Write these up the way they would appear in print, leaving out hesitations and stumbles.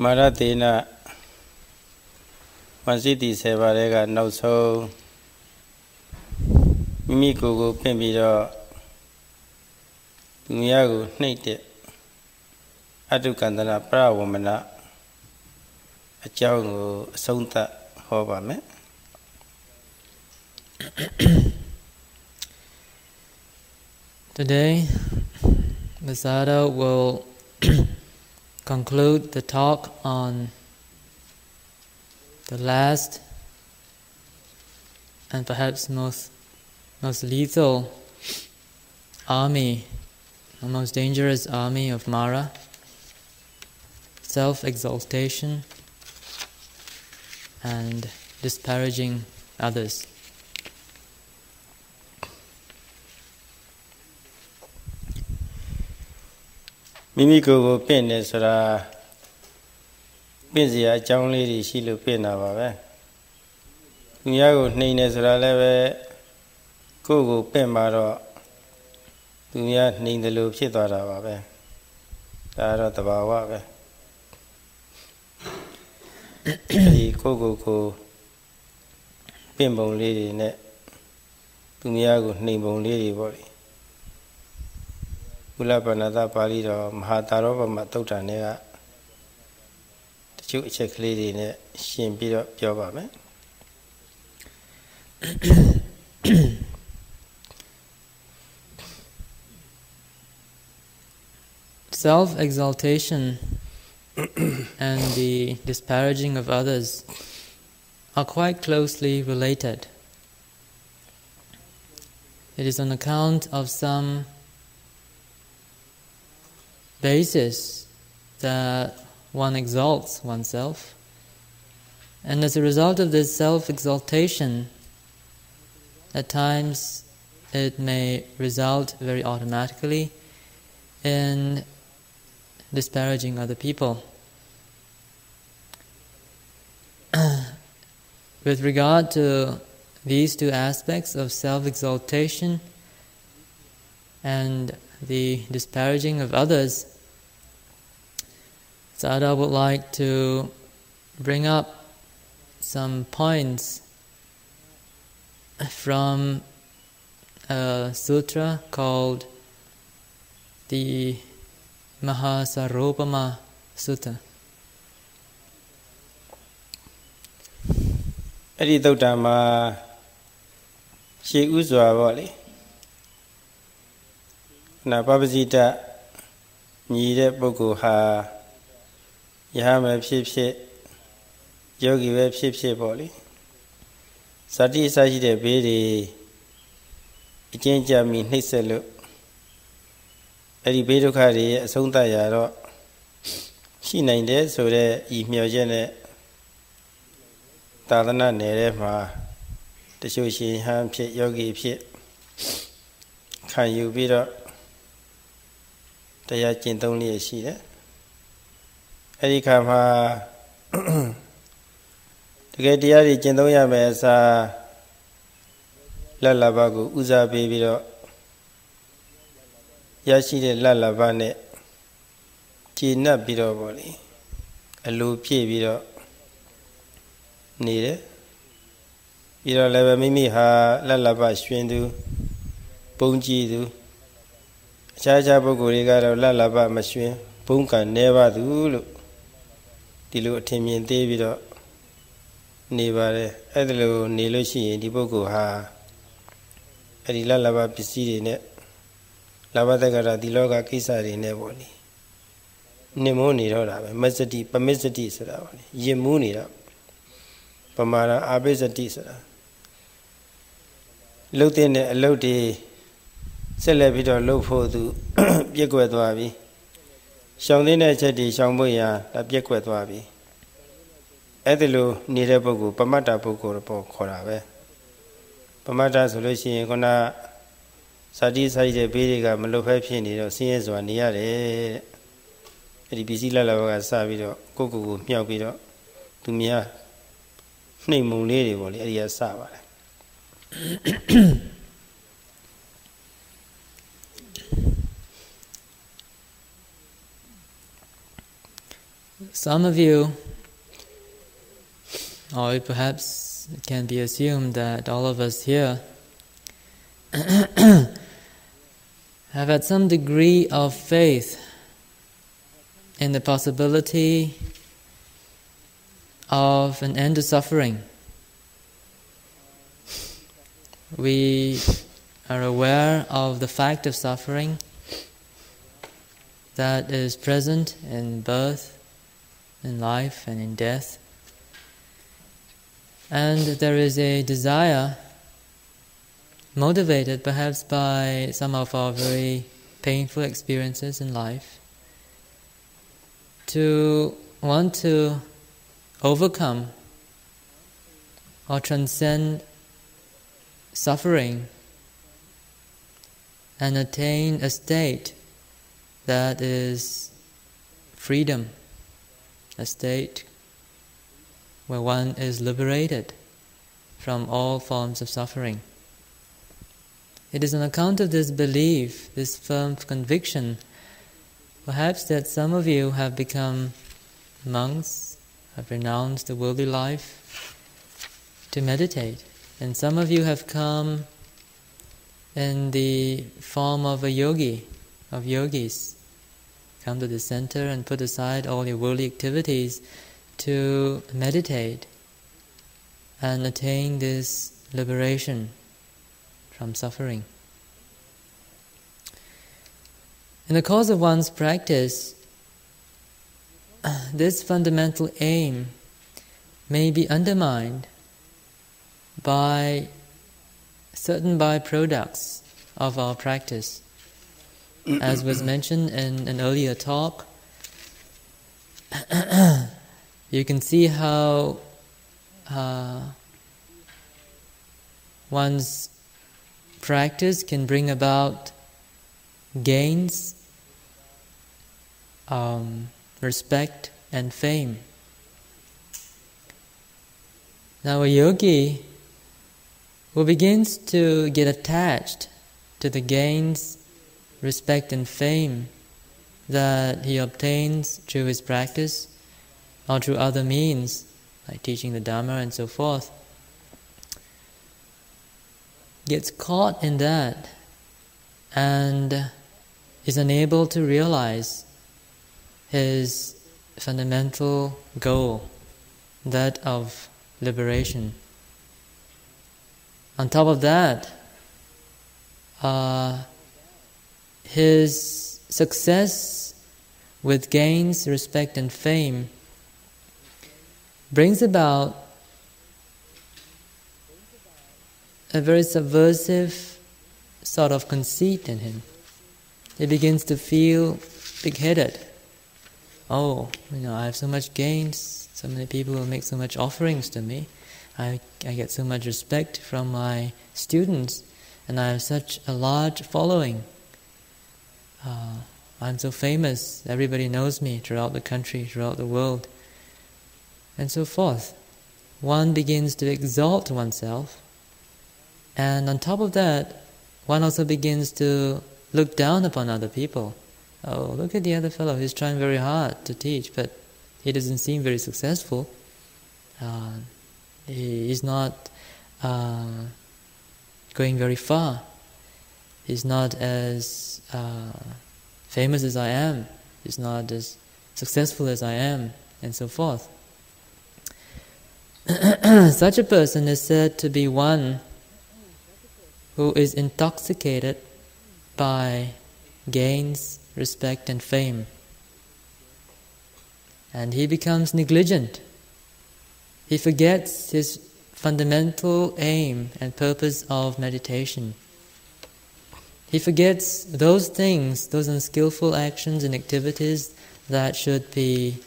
Maratina Masiti Sevarega no so Miko Pembido Miago Nate Adukandana Pra Womana a Jango Sonta Hobame. Today, the Sadhu will conclude the talk on the last and perhaps most lethal army, the most dangerous army of Mara, self-exaltation and disparaging others. Mimiko pin is a busy a young lady, she look pin of a Miago Nines Raleve Gogo Pemaro Dumia Ning the Loop Chitara of a Tara Tabawa. The Gogo Pimbo lady net Dumiago Nimbo lady body. Ulapanada Palido Mahatarova Matota Nega the Chu check lady in a shin beat up Jobame. Self-exaltation and the disparaging of others are quite closely related. It is on account of some basis that one exalts oneself, and as a result of this self-exaltation, at times it may result very automatically in disparaging other people. With regard to these two aspects of self-exaltation and the disparaging of others, Sayadaw would like to bring up some points from a sutra called the Mahasarupama Sutta. Edi Dhamma She Uzwa Valley Na Babazita Nide Boku Ha Yahama Pip Yogi Web Pip Boli Sati Saji de Bedi Ichenja Mi Niselu Edi Bedukari Sonta Yaro She named so that if Miogene Tadana Nerema the Shushi Ham Pit Yogi Pit Can you beat up the Yachin only a sheet? Erikama to get the Ari Gendoya Mesa Lalabago Uza baby Yashi de Lalabane Gina Bido body a low pie bido need it. You don't let me ha Lalaba Shwendu Bonji do Chaja Bogoriga Lalaba Machine Bunka never do Dilo Timian David Never Edlo Niloshi di Bogo ha Adila Lava Pisidi net Lavadagara Diloga Kisari Neboli Nemoni Roda Mesati Pamesati Saravani Yemuni Pamara Abesati Sara Lotin a Loti Celebito low for to Piquetwabi Shangdina Chedi Shamboya, la Piquetwabi Edelo Nirepogu, Pamata Poco Corave Pamata Solution Gona Sadi Side Bediga Malopepi, Sias or Niare Ribisilla Lavaga Savido, Coco, Miabido, to Mia Name Lady Volia Sava. Some of you, or perhaps it can be assumed that all of us here have had some degree of faith in the possibility of an end to suffering. We are aware of the fact of suffering that is present in birth, in life, and in death. And there is a desire, motivated perhaps by some of our very painful experiences in life, to want to overcome or transcend suffering and attain a state that is freedom, a state where one is liberated from all forms of suffering. It is on account of this belief, this firm conviction, perhaps that some of you have become monks, have renounced the worldly life to meditate. And some of you have come in the form of a yogi, of yogis. Come to the center and put aside all your worldly activities to meditate and attain this liberation from suffering. In the course of one's practice, this fundamental aim may be undermined by certain byproducts of our practice. As was mentioned in an earlier talk, you can see how one's practice can bring about gains, respect and fame. Now a yogi who begins to get attached to the gains, respect and fame that he obtains through his practice or through other means, like teaching the Dhamma and so forth, gets caught in that and is unable to realize his fundamental goal, that of liberation. On top of that, his success with gains, respect and fame brings about a very subversive sort of conceit in him. He begins to feel big-headed. Oh, I have so much gains, so many people will make so much offerings to me. I get so much respect from my students, and I have such a large following. I'm so famous, everybody knows me throughout the country, throughout the world, and so forth. One begins to exalt oneself, and on top of that, one also begins to look down upon other people. Oh, look at the other fellow, he's trying very hard to teach, but he doesn't seem very successful. He is not going very far. He's not as famous as I am. He's not as successful as I am, and so forth. Such a person is said to be one who is intoxicated by gains, respect and fame. And he becomes negligent. He forgets his fundamental aim and purpose of meditation. He forgets those things, those unskillful actions and activities that should be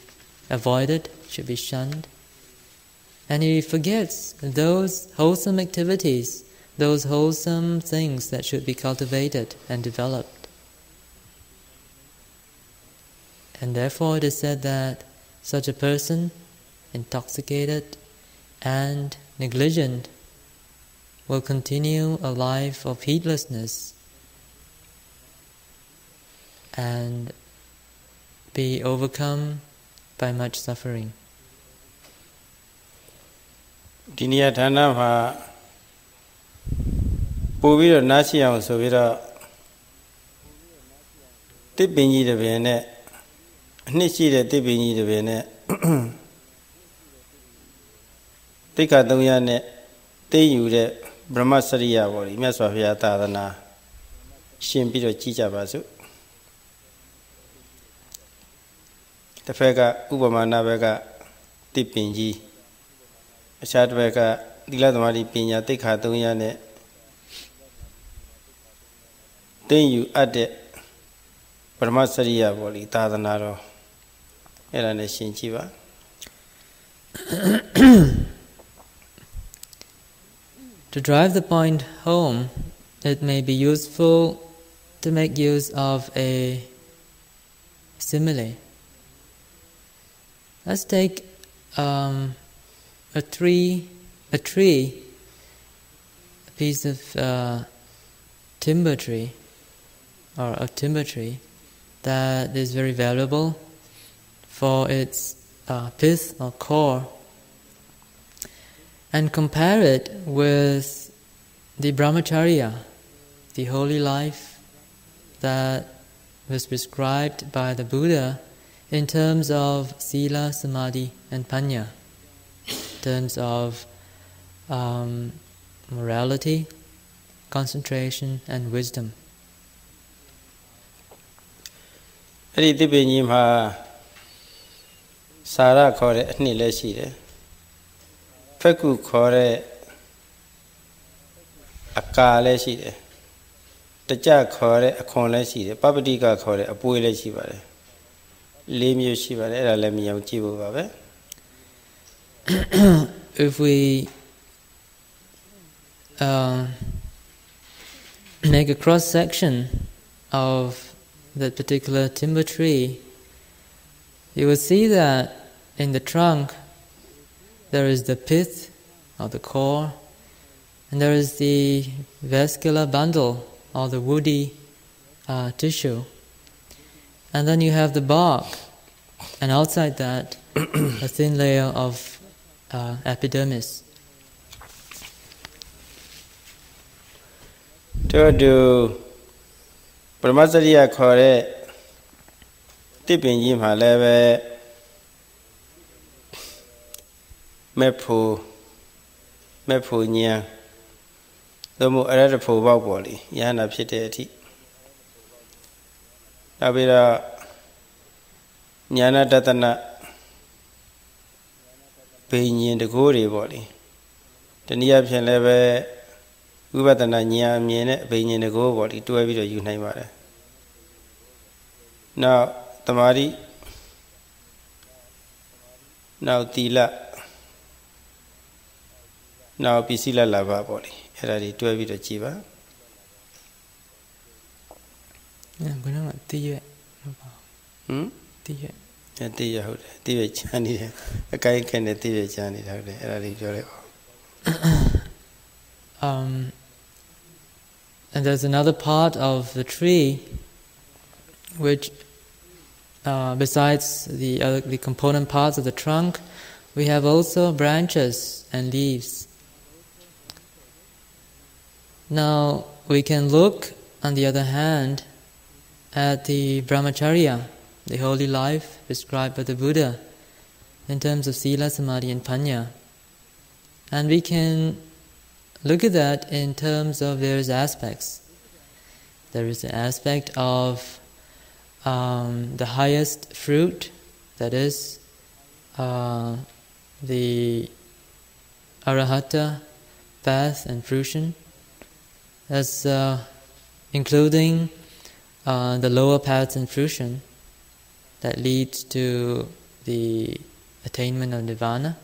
avoided, should be shunned. And he forgets those wholesome activities, those wholesome things that should be cultivated and developed. And therefore it is said that such a person, intoxicated and negligent, will continue a life of heedlessness and be overcome by much suffering. ဒီနေရာဌာနမှာပို့ပြီးတော့နားရှိအောင်ဆိုပြီးတော့တစ်ပင်ကြီးတစ်ပင်နဲ့အနှစ်ရှိတဲ့တစ်ပင်ကြီးတစ်ပင်နဲ့တိက္ခာ300နဲ့သိယူတဲ့ဗြဟ္မစရိယပေါ့ဒီမြတ်စွာဘုရားသာသနာရှင်းပြီးတော့ကြည်ကြပါစို့တစ်ဖက်ကဥပမာနာဘက်ကတစ်ပင်ကြီးအခြားတစ်ဖက်ကသီလသမာဓိပညာတိက္ခာ300နဲ့သိယူအပ်တဲ့ပရမစရိယပေါ့လေသာသနာတော်အဲ့ဒါနဲ့ရှင်းကြည့်ပါ To drive the point home, it may be useful to make use of a simile. Let's take a tree, a piece of timber tree, or a timber tree that is very valuable for its pith or core, and compare it with the brahmacharya, the holy life that was prescribed by the Buddha in terms of sila, samadhi and panya, in terms of morality, concentration and wisdom. အဲ့ဒီတိပ္ပင်ကြီးမှာစာရခေါ်တဲ့အနှစ်လည်းရှိတယ်ဖက်ကုခေါ်တဲ့အကာလည်းရှိတယ်တကြခေါ်တဲ့အခွန်လည်းရှိတယ်ပပတိကခေါ်တဲ့အပွေးလည်းရှိပါတယ်၄မျိုးရှိပါတယ်အဲ့ဒါလည်းမြင်အောင်ကြည့်ဖို့ပါပဲ If we make a cross section of that particular timber tree, you will see that in the trunk there is the pith or the core, and there is the vascular bundle or the woody tissue, and then you have the bark, and outside that a thin layer of epidermis. ပရမစရိယခေါ်တဲ့တစ်ပင်ကြီးမှာလည်းပဲမဲ့ဖို့ဉာဏ်သို့မဟုတ်အရဟတဖို့ပေါက်ပေါ်လေယဟနာဖြစ်တဲ့အထိနောက်ပြီးတော့ဉာဏတတနာဘိညာဉ်တကိုးတွေပေါ့လေတနည်းအားဖြင့်လည်းပဲဝိပဿနာဉာဏ်အမြင်နဲ့ဘိညာဉ်တကိုးပေါ့လေတွဲပြီးတော့ယူနိုင်ပါတယ်နောက်သမာဓိနောက်သီလနောက်ပိစိလလာဘပေါ့လေအဲ့ဒါတွေတွဲပြီးတော့ကြည်ပါဘယ်တော့မှတည်ရွက်တည်ရွက်တည်ရွက်ဟုတ်တယ်တည်ရွက်ချမ်းနေတယ်အကိုင်းခက်နဲ့တည်ရွက်ချမ်းနေတာဟုတ်တယ်အဲ့ဒါတွေပြောလိုက်အောင် And there's another part of the tree which besides the component parts of the trunk, we have also branches and leaves. Now we can look, on the other hand, at the brahmacharya, the holy life prescribed by the Buddha, in terms of sila, samadhi and panya. And we can look at that in terms of various aspects. There is the aspect of the highest fruit, that is the arahata path and fruition, as including the lower paths and fruition that leads to the attainment of nirvana.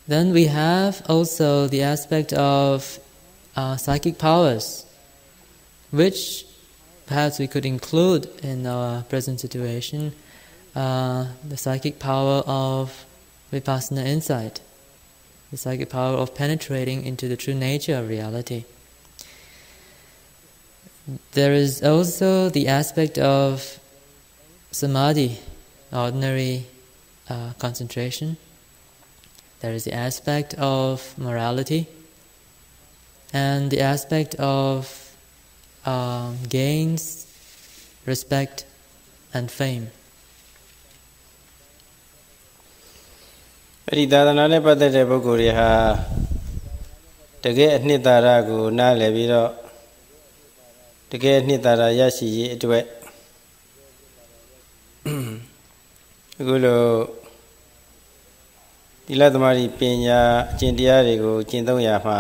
Then we have also the aspect of psychic powers, which perhaps we could include in our present situation the psychic power of Vipassana insight, the psychic power of penetrating into the true nature of reality. There is also the aspect of samadhi, ordinary concentration. There is the aspect of morality and the aspect of gains, respect, and fame. အဲ့ဒီသာသနာနဲ့ပတ်သက်တဲ့ပုဂ္ဂိုလ်တွေဟာတကယ်အနှစ်သာရကိုနားလည်ပြီးတော့တကယ်အနှစ်သာရရရှိရေးအတွက်အခုလိုသီလသမารိပညာအကျင့်တရားတွေကိုကျင့်သုံးရမှာ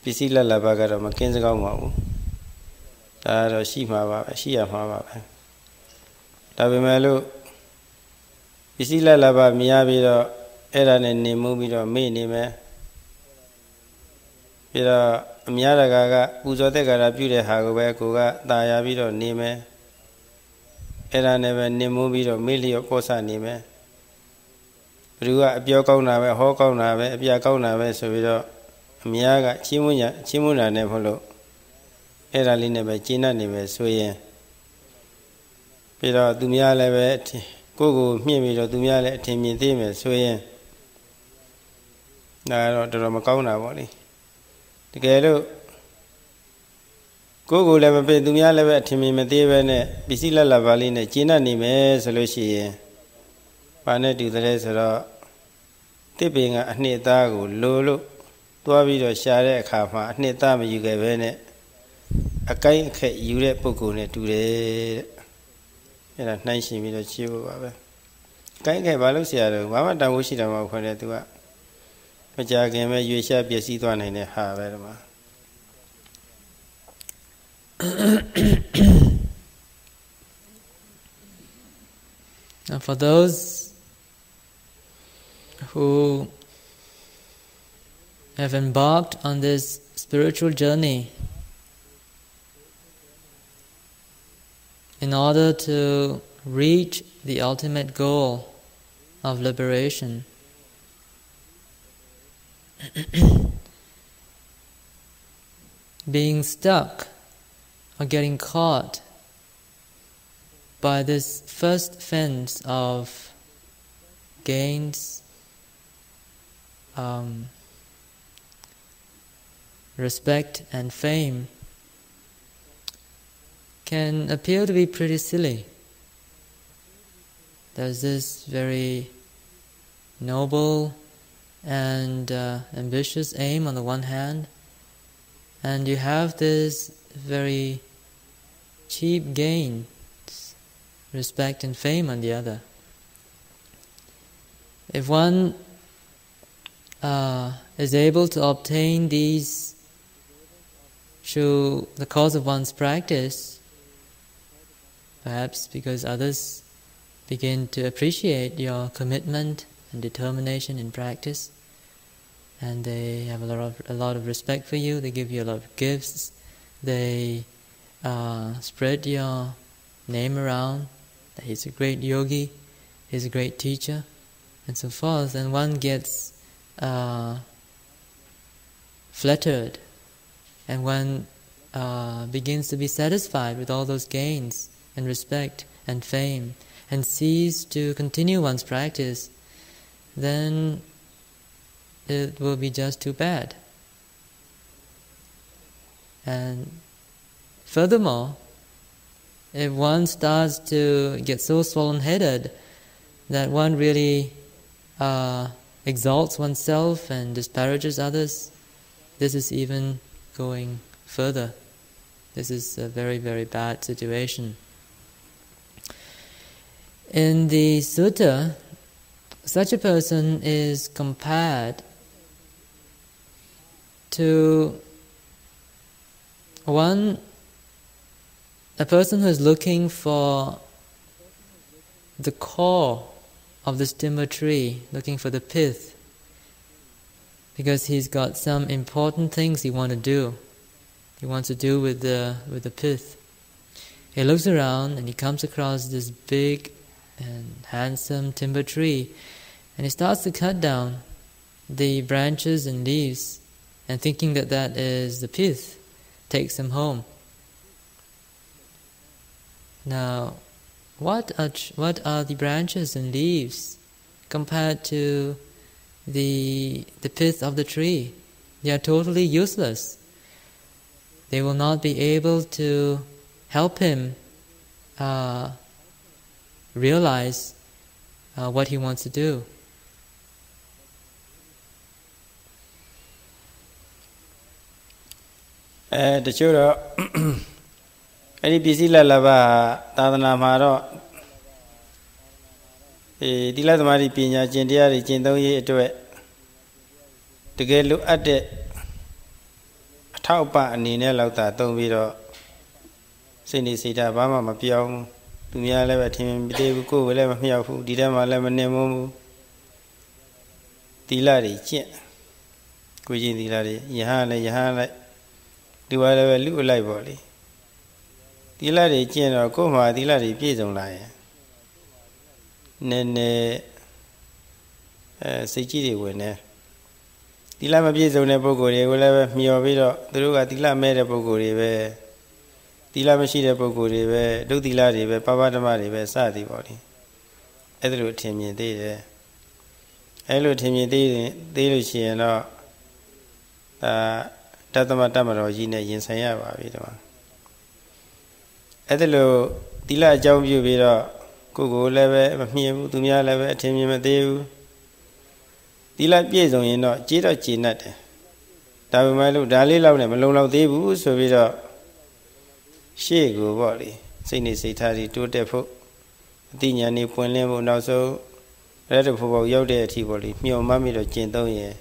ပစ္စည်းလက်လက်ပါကတော့မကင်းစကောင်းပါဘူးဒါကတော့ရှိမှာပါပဲရှိရမှာပါပဲဒါပေမဲ့လို့ပစ္စည်းလက်လက်ပါမြင်ရပြီးတော့အဲ့ဒါနဲ့နေမှုပြီးတော့မေ့နေမယ်ပြီးတော့အများတကာကပူဇော်တဲ့ကာရပြုတဲ့ဟာကိုပဲကိုကตายရပြီးတော့နေမယ်အဲ့ဒါနဲ့ပဲနေမှုပြီးတော့မေ့လျော့ပေါ်ဆနေမယ်ဘယ်သူကအပြောကောင်းတာပဲဟောကောင်းတာပဲအပြကောင်းတာပဲဆိုပြီးတော့အများကချင်းမွန်းတာနဲ့မဟုတ်လို့အဲ့ဒါလေးနဲ့ပဲကျင့်တတ်နေပဲဆိုရင်ပြီးတော့သူများလည်းပဲကိုယ့်ကိုမြင့်ပြီးတော့သူများလည်းအထင်မြင်သေးမယ်ဆိုရင်ဒါတော့တော်တော်မကောင်းတာပေါ့လေတကယ်လို့ကိုယ့်ကိုလည်းမပေးသူများလည်းပဲအထင်မြင်မသေးပဲနဲ့ပစ္စည်းလက်လက်ပါလေးနဲ့ကျင့်တတ်နေမယ်ဆိုလို့ရှိရင်ဘာနဲ့တူတယ်ဆိုတော့တစ်ပင်ကအနှစ်သားကိုလိုလို့သွားပြီးတော့ရှာတဲ့အခါမှာအနှစ်သားမယူခဲ့ပဲနဲ့အကိုင်းအခက်ယူတဲ့ပုဂ္ဂိုလ်နဲ့တူတယ်တဲ့အဲ့ဒါနှိုင်းရှင်ပြီးတော့ကြည့်ဖို့ပါပဲအကိုင်းအခက်ဘာလို့ဆရာတော့ဘာမှတန်ဖိုးရှိတယ်မဟုတ်ခွင့်တဲ့သူကမကြခင်ပဲရွေရှားပျက်စီးသွားနိုင်တဲ့ဟာပဲဒီမှာNow for those who have embarked on this spiritual journey in order to reach the ultimate goal of liberation, being stuck or getting caught by this first fence of gains, respect and fame can appear to be pretty silly. There's this very noble and ambitious aim on the one hand, and you have this very cheap gains, respect and fame on the other. If one is able to obtain these through the course of one's practice, perhaps because others begin to appreciate your commitment and determination in practice, and they have a lot of respect for you, they give you a lot of gifts, they spread your name around, that he's a great yogi, he's a great teacher, and so forth, and one gets flattered, and one begins to be satisfied with all those gains and respect and fame, and cease to continue one's practice, then it will be just too bad. And furthermore, if one starts to get so swollen-headed that one really exalts oneself and disparages others, this is even going further. This is a very, very bad situation. In the sutta, such a person is compared to a person who is looking for the core of this timber tree, looking for the pith, because he's got some important things he wants to do. He wants to do with the pith. He looks around and he comes across this big and handsome timber tree, and he starts to cut down the branches and leaves, and thinking that that is the pith, takes him home. Now, what are the branches and leaves compared to the pith of the tree? They are totally useless. They will not be able to help him realize what he wants to do. The children, any busy lava, Tadana Maro, the Ladamari Pina, Gendia, Gendo to it. To get look at the Taupa and Nina Lauta, don't be the Cindy Sita, Bama, Mapion, Tumia Levat him, Dave Go, Lema Miafu, Didama Lemon Nemo, Dilari, Chia, Kujin Dilari, Yahana. Do I ever look like body? Dilari General Coma, Dilari Piazon Lie. Nene Sejidi winner. Dilama Piazon Bogori, will ever me or Vido, the Ruga Dila made a Bogori, Dila Machida Bogori, do Dilari, Papa Damari, Sadi body. Edru Timmy did. Hello Timmy did, Delucian. Tatama Tamaro Gina in Sayava Vido. Edelo Dila Jobu Vido, Kugo Leve, Miu, Dumia Leve, Timmy Deu Dila Piazon in no, Jira Chinate. Tabumalu, Dali Lone, Malona Debu, so Vido She go body, Sini Sitari, two depo, Dinyani Puenlemo, now so Red for Yode Tivoli, Mio Mammy or Gendoye.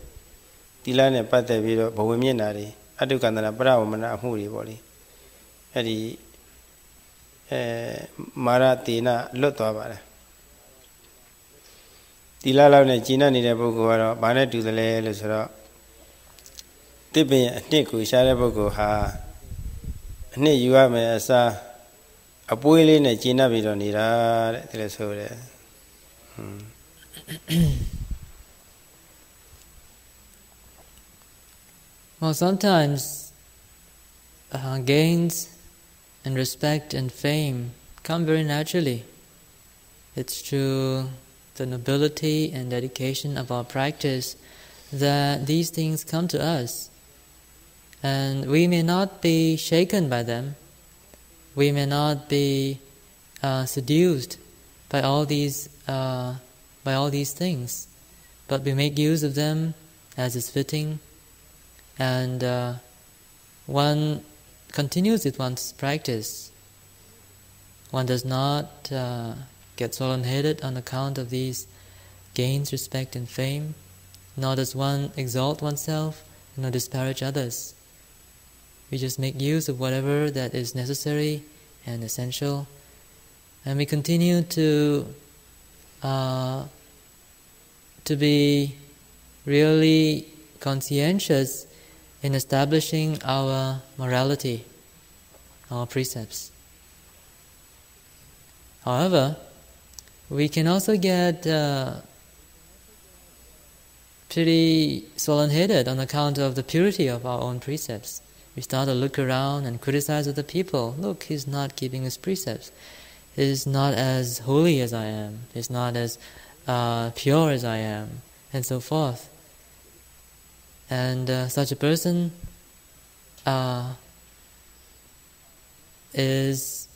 Dilane Pate Vido, Bohemianari. Adukandana Bravo Mana Huri body. Eddie Maratina Lotavara. Dilala Gina Nida Bogo, Bana to the Lusra. Tipping Niku Sharabogo ha. Ne you are me as a boiling a Gina Vidonira, Telesore. Well, sometimes gains and respect and fame come very naturally. It's through the nobility and dedication of our practice that these things come to us. And we may not be shaken by them. We may not be seduced by all these things, but we make use of them as is fitting. And one continues with one's practice. One does not get solemn-headed on account of these gains, respect and fame, nor does one exalt oneself, nor disparage others. We just make use of whatever that is necessary and essential, and we continue to be really conscientious in establishing our morality, our precepts. However, we can also get pretty solemn-headed on account of the purity of our own precepts. We start to look around and criticize other people. Look, he's not keeping his precepts. He's not as holy as I am. He's not as pure as I am, and so forth. And such a person is,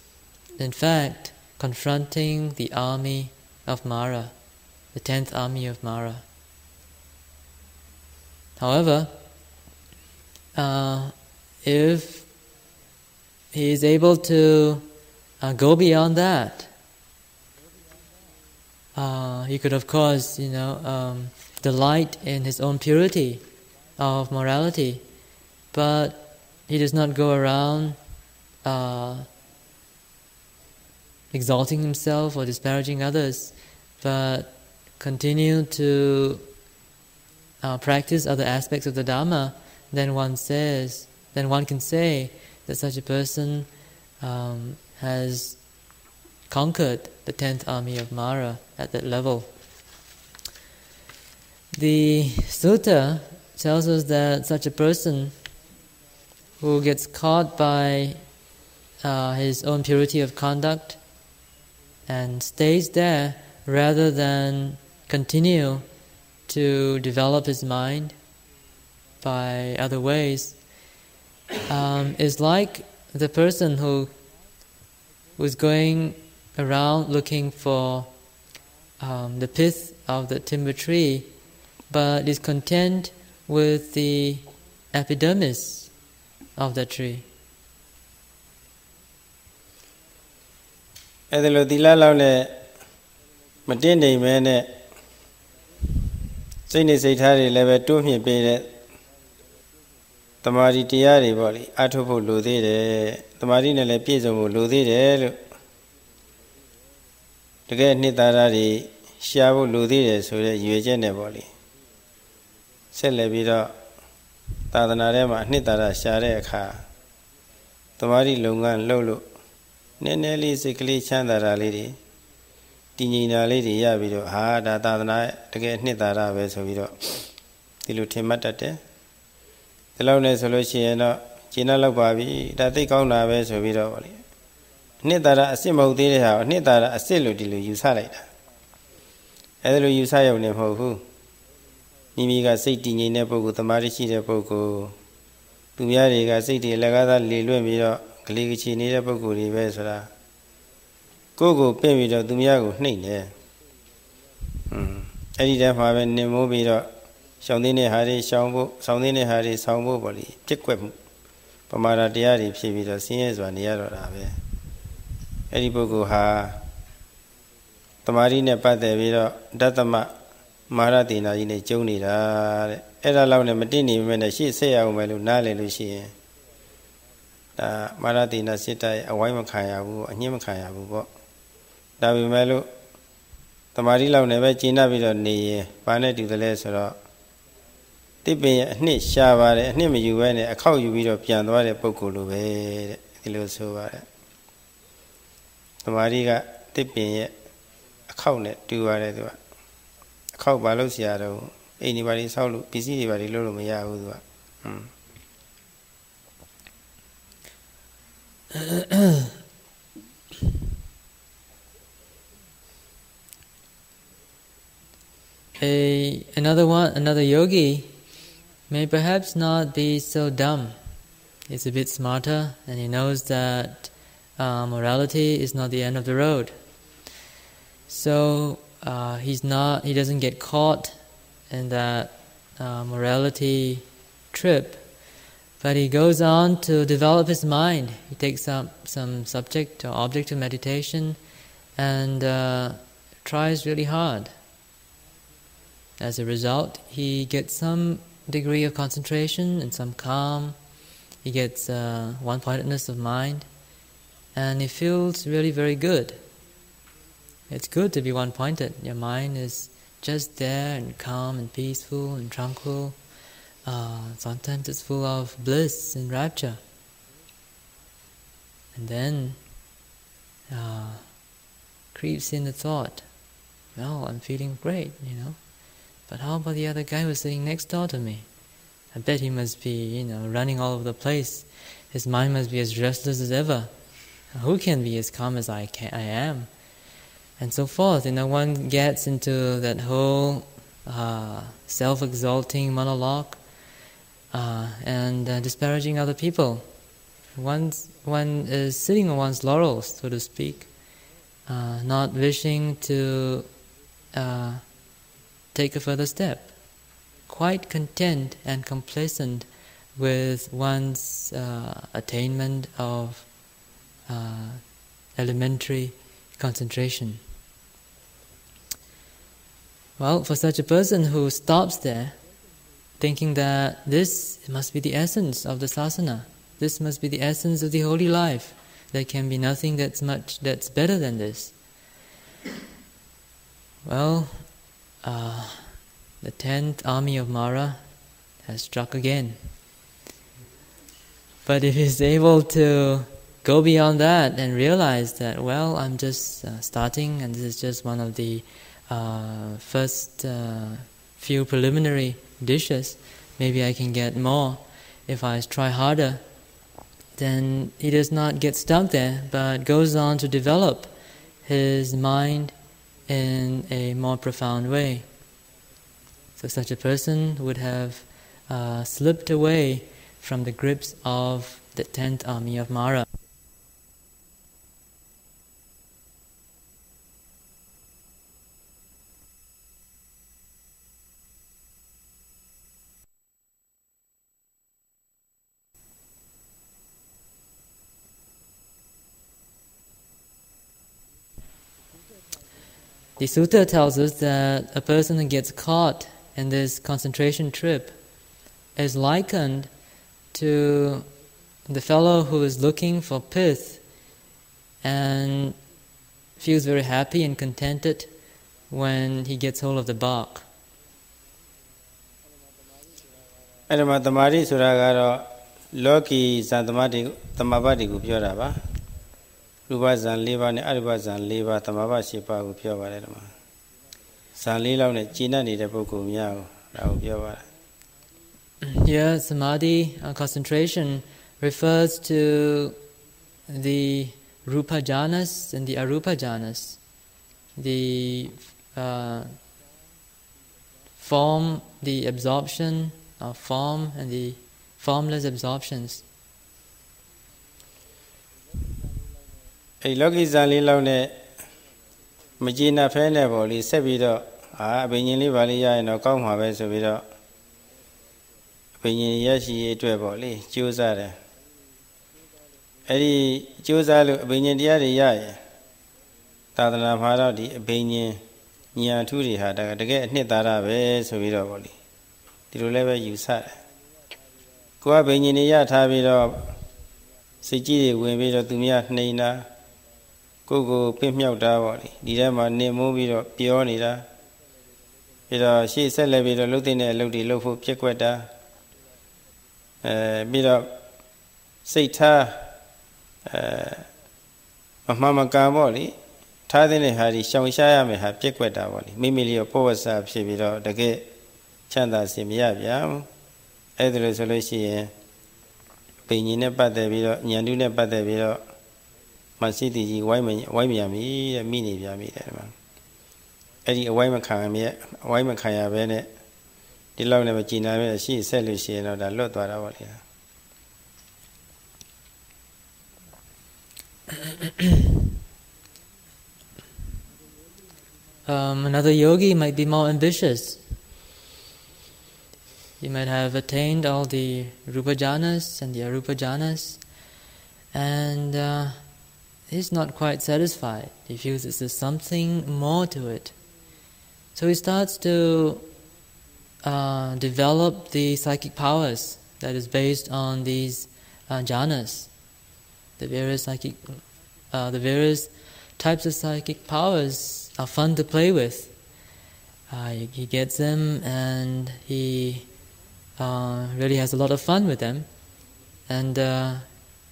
in fact, confronting the army of Mara, the 10th army of Mara. However, if he is able to go beyond that, he could, of course, delight in his own purity of morality, but he does not go around exalting himself or disparaging others, but continue to practice other aspects of the Dhamma. Then one can say that such a person has conquered the 10th army of Mara at that level. The sutta tells us that such a person who gets caught by his own purity of conduct and stays there rather than continue to develop his mind by other ways, is like the person who's going around looking for the pith of the timber tree, but is content with the epidermis of the tree. အဲ့ဒါလိုသီလလောက်နဲ့မတင်းနေမဲနဲ့စိတ်နဲ့စိတ်ထားတွေလည်းပဲတိုးမြင့်ပေးတဲ့တမာရီတရားတွေပေါ့လေအထုတ်ဖို့လိုသေးတယ်တမာရီနဲ့လည်းပြည့်စုံဖို့လိုသေးတယ်လို့တကယ်နှစ်သာရတွေရှားဖို့လိုသေးတယ်ဆိုတဲ့ရည်ရွယ်ချက်နဲ့ပေါ့လေဆက်လက်ပြီးတော့သာသနာထဲမှာနှစ်သာရရှားတဲ့အခါတမာရီလုပ်ငန်းလုပ်လို့နည်းနည်းလေးစိတ်ကလေးချမ်းသာတာလေးတွေတည်ငြိမ်တာလေးတွေရပြီးတော့ဟာဒါသာသနာတကယ်နှစ်သာရပဲဆိုပြီးတော့ဒီလိုထင်မှတ်တတ်တယ်ဒီလောက်နဲ့ဆိုလို့ရှိရင်တော့ကျင့်လောက်ပါပြီဒါသိကောင်းတာပဲဆိုပြီးတော့ဗောလေနှစ်သာရအစစ်မဟုတ်သေးတဲ့ဟာနှစ်သာရအစစ်လို့ဒီလိုယူဆလိုက်တာအဲဒီလိုယူဆရုံနဲ့မဟုတ်ဘူးမိမိကစိတ်တည်ငြိမ်တဲ့ပုဂ္ဂိုလ်တမာရီရှိတဲ့ပုဂ္ဂိုလ်သူများတွေကစိတ်တွေလက်ကသာလေလွင့်ပြီးတော့ကလေးကချီနေတဲ့ပုဂ္ဂိုလ်တွေပဲဆိုတာကိုယ့်ကိုပြင့်ပြီးတော့သူများကိုနှိမ့်တယ်အဲ့ဒီတည်းမှာပဲနင်မိုးပြီးတော့ရှောင်သိတဲ့ဟာတွေရှောင်ဖို့ဆောင်သိတဲ့ဟာတွေဆောင်ဖို့ပေါ့လေပြက်ကွက်မှုပမာဒတရားတွေဖြစ်ပြီးတော့ဆင်းရဲစွာနေရတော့တာပဲအဲ့ဒီပုဂ္ဂိုလ်ဟာတမာရီနဲ့ပတ်သက်ပြီးတော့တတ္တမမာရတိနာကြီးနဲ့ကျုံနေတာတဲ့အဲ့ဒါလောက်နဲ့မတိနေမဲ့နဲ့ရှေ့ဆက်ရအောင်ပဲလို့နားလည်လို့ရှိရင်ဒါမာရတိနာစိတ္တရဲ့အဝိုင်းမခံရဘူးအညှင်းမခံရဘူးပေါ့ဒါပေမဲ့လို့တမာရီလောက်နဲ့ပဲကျင့်ပြီးတော့နေရင်ဘာနဲ့တူတယ်လဲဆိုတော့တိပင်ရဲ့အနှစ်ရှားပါတယ်အနှစ်မယူဘဲနဲ့အခောက်ယူပြီးတော့ပြန်သွားတဲ့ပုဂ္ဂိုလ်လိုပဲတဲ့ဒီလိုဆိုပါတယ်တမာရီကတိပင်ရဲ့အခောက်နဲ့တူပါတယ်သူကအခောက်ဘာလို့ဆရာတော့အိမ်ဒီပါလေးဆောက်လို့ပစ္စည်းတွေပါလေးလုပ်လို့မရဘူးသူကAnother yogi may perhaps not be so dumb. He's a bit smarter, and he knows that morality is not the end of the road. So he doesn't get caught in that morality trip, but he goes on to develop his mind. He takes up some subject or object of meditation and tries really hard. As a result, he gets some degree of concentration and some calm. He gets one-pointedness of mind, and he feels really very good. It's good to be one-pointed. Your mind is just there and calm and peaceful and tranquil. Sometimes it's full of bliss and rapture. And then creeps in the thought, well, I'm feeling great, But how about the other guy who's sitting next door to me? I bet he must be, running all over the place. His mind must be as restless as ever. Who can be as calm as I am? And so forth. One gets into that whole self-exalting monologue and disparaging other people. One is sitting on one's laurels, so to speak, not wishing to take a further step, quite content and complacent with one's attainment of elementary concentration. Well, for such a person who stops there, thinking that this must be the essence of the sasana, this must be the essence of the holy life, there can be nothing that's better than this. Well, the 10th army of Mara has struck again. But if he's able to go beyond that and realize that, well, I'm just starting and this is just one of the first few preliminary dishes, maybe I can get more if I try harder, then he does not get stuck there, but goes on to develop his mind in a more profound way. So such a person would have slipped away from the grips of the 10th army of Mara. The sutta tells us that a person who gets caught in this concentration trip is likened to the fellow who is looking for pith and feels very happy and contented when he gets hold of the bark. Adama tamari suragaro loki santamati tamabati ko pyoda ba. Rupa zan 4 ပါးနဲ့အရူပဇန် 4 ပါးသမဘာ 8 ပါးကိုပြောပါတယ်ဓမ္မဇန် 4 လောက်နဲ့ကျင့်နေတဲ့ပုဂ္ဂိုလ်များကိုဒါကိုပြောပါတယ် Here samadhi concentration refers to the rupa jhanas and the arupa jhanas, the form, the absorption of form and the formless absorptions. အဲ့လောကီဇန် 4 လောက်နဲ့မကျေနပ်ဖဲနဲ့ပေါ့လေဆက်ပြီးတော့အဘိညာဉ်လေးပါလေးရရင်တော့ကောင်းမှာပဲဆိုပြီးတော့အဘိညာဉ်ရရှိရေးအတွက်ပေါ့လေကြိုးစားတယ်အဲ့ဒီကြိုးစားလို့အဘိညာဉ်တရားတွေရရင်သာသနာမှာတော့ဒီအဘိညာဉ်ဉာဏ်ထူးတွေဟာတကယ်အနှစ်သာရပဲဆိုပြီးတော့ပေါ့လေဒီလိုလည်းပဲယူဆတယ်ကိုယ်ကဘိညာဉ်တွေရထားပြီးတော့စိတ်ကြီးတွေဝင်ပြီးတော့သူများနှိမ်တာကိုယ်ကိုပြင်းမြောက်တာပေါ့လေဒီထဲမှာနေမိုးပြီးတော့ပြောနေတာပြီးတော့ရှေ့ဆက်လက်ပြီးတော့လှုပ်တဲ့အလုပ်တွေလှုပ်ဖို့ပြက်ကွက်တာပြီးတော့စိတ်ထားမမှန်မကန်ပေါ့လေထားတဲ့ဟာဒီရှောင်ရှားရမယ်ဟာပြက်ကွက်တာပေါ့လေမိမိလေးရောပေါ်ဝဆာဖြစ်ပြီးတော့တကယ်ချမ်းသာစေမရဗျာအဲ့ဒါလို့ဆိုလို့ရှိရင်ပင်ကြီးနဲ့ပတ်သက်ပြီးတော့ဉာဏ်တုနဲ့ပတ်သက်ပြီးတော့မရှိတည်ကြီးဝိုင်းမြန်ပြီတဲ့မိနေပြမိတယ်ဒီမှာအဲ့ဒီအဝိုင်းမခံရဘဲနဲ့ဒီလောက်နဲ့မကြည်နာပဲရှေ့ဆက်လို့ရှိရင်တော့ဒါလွတ်သွားတာပေါ့လေ Another yogi might be more ambitious. He might have attained all the rupa jhanas and the arupa jhanas, and he's not quite satisfied. He feels there's something more to it. So he starts to develop the psychic powers that is based on these jhanas, the various types of psychic powers are fun to play with. He gets them and he really has a lot of fun with them. And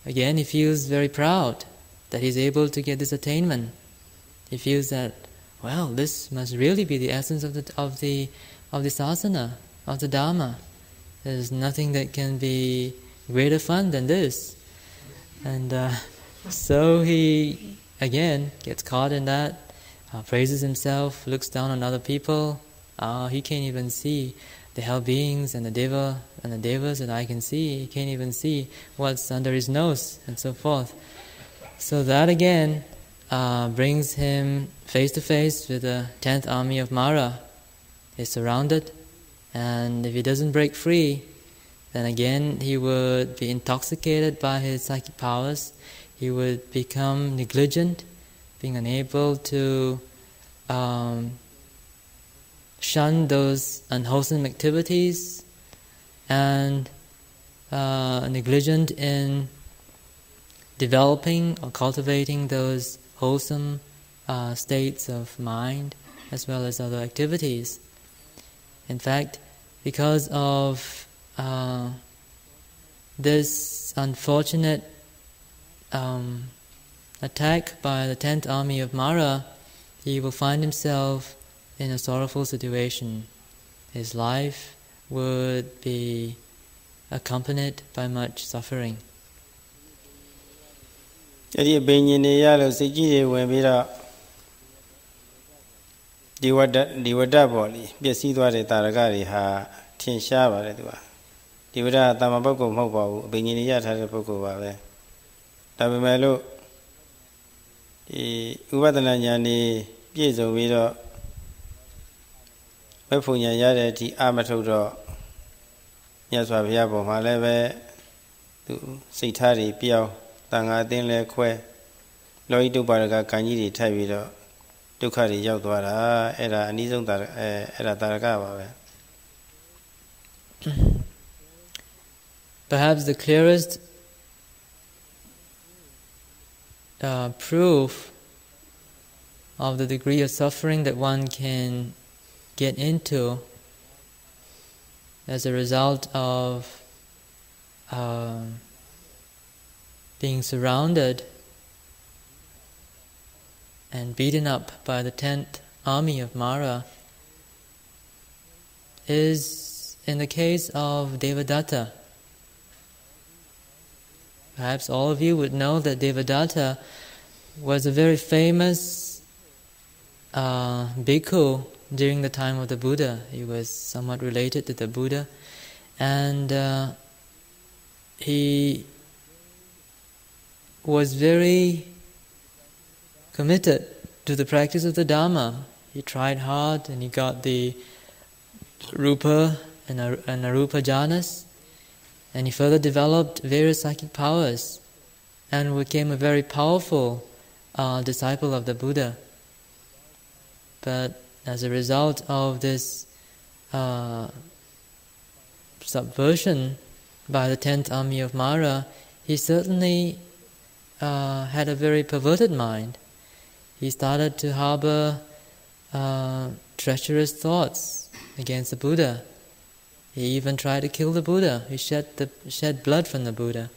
again, he feels very proud that he's able to get this attainment. He feels that, well, this must really be the essence of the sasana, of the Dhamma. There's nothing that can be greater fun than this. And so he again gets caught in that, praises himself, looks down on other people. He can't even see the hell beings and the devas that I can see. He can't even see what's under his nose and so forth. So that again brings him face to face with the 10th army of Mara. He's surrounded, and if he doesn't break free, then again he would be intoxicated by his psychic powers. He would become negligent, being unable to shun those unwholesome activities, and negligent in developing or cultivating those wholesome states of mind as well as other activities. In fact, because of this unfortunate attack by the 10th army of Mara, he will find himself in a sorrowful situation. His life would be accompanied by much suffering. အဲ့ဒီအဘိညာဉ်တွေရလို့စိတ်ကြီးတွေဝင်ပြီးတော့ Diwada boli, Biasidwa de Taragari ha, Tin Shava Redua. Diwada Tamaboko Mobo, Beninia had a Boko. Tabimelo Ubadanani, Piezo Vido, Wefunya Yadeti, Amatodo, Yaswaviabo, Maleve, Sitari, Pio, Tanga Dinle Que, Loidu Baraga Kanyi, Tavido, Dukari Yodwara, Era, Nizum, Era Taragava. Perhaps the clearest proof of the degree of suffering that one can get into as a result of being surrounded and beaten up by the 10th army of Mara is in the case of Devadatta. Perhaps all of you would know that Devadatta was a very famous bhikkhu during the time of the Buddha. He was somewhat related to the Buddha, and he was very committed to the practice of the Dhamma. He tried hard and he got the Rupa and Arupa jhanas, and he further developed various psychic powers and became a very powerful disciple of the Buddha. But as a result of this subversion by the 10th army of Mara, he certainly had a very perverted mind. He started to harbor treacherous thoughts against the Buddha. He even tried to kill the Buddha. He shed blood from the Buddha.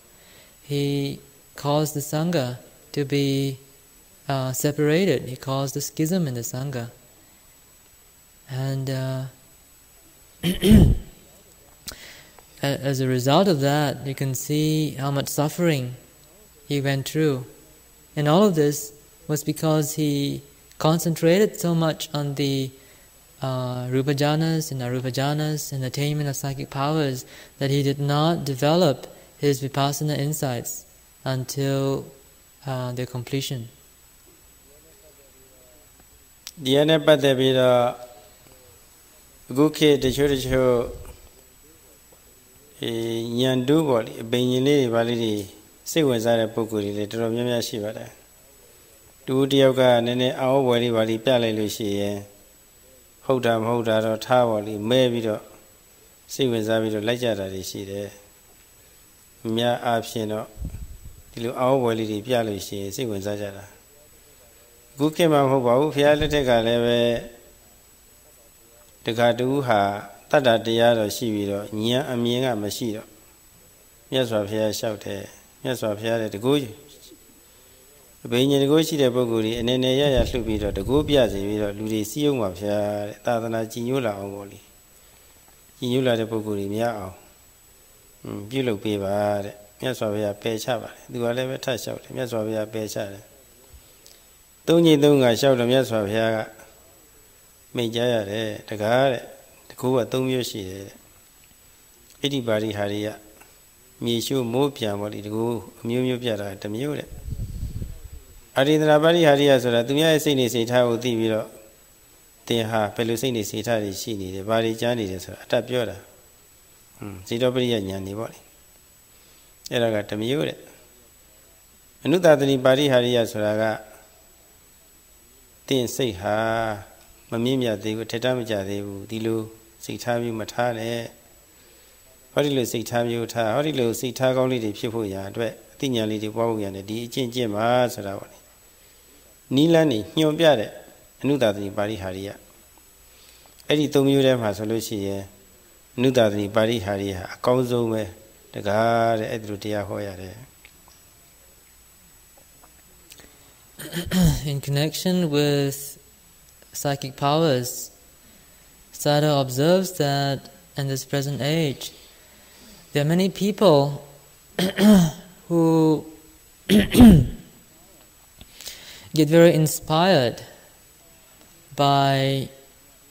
He caused the Sangha to be separated. He caused a schism in the Sangha. And as a result of that, you can see how much suffering he went through. And all of this was because he concentrated so much on the Rupa jhanas and Arupa jhanas and attainment of psychic powers that he did not develop his Vipassana insights until their completion. Diana Padavira Guke de Churicho Yandu body, Benili Validi, Sequenzara Pukuri, little Mia Shivada. Do Dioga, Nene, our body, Vali Pale Lucia. Hoda or Tawali, maybe Sequenzavido Lajada, she there. Mia Absino, Dilu our body, Pialushi, Sequenzajada. Gukema Hoba, Fialetega leve the Gaduha, Tada Diado, Shivido, Nia Amiga Mashido. Yes, of here shouted, yes, of here the good. Being a negotiated Boguri, and then a Yaya Slubido, the Gobiazi, Ludi Sium of here, Tadana Ginula only. Ginula the Boguri, Miao. You look bad, yes, of here, pay chava. Do I ever touch out? Yes, of here, pay chava. Don't you know I shout them, yes, of here. Majaya, the guard, the Kuba Tumyoshi. Anybody had ya. Me show more piano to go, Mu Piara at the mule. I didn't have any idea so that I say is how the they have Pelusini Sitari Shini, the body Johnny, a tapiola. Sidobri and Yanni. Era got the mule. I knew that anybody had ya so I got. Didn't say ha, Mamimia, they would Tetamija, they would Dilu, Sitamu Matane. How do you say time you ta? How do you see tag only the people ya? Tinally the Wowie and the Jim so that Nilani, you bear I knew that anybody had ya. Eddie told you them has a Lucia, knew that anybody had ya, a consul me, the guard, Edrutia Hoya. In connection with psychic powers, Sayadaw observes that in this present age, there are many people who get very inspired by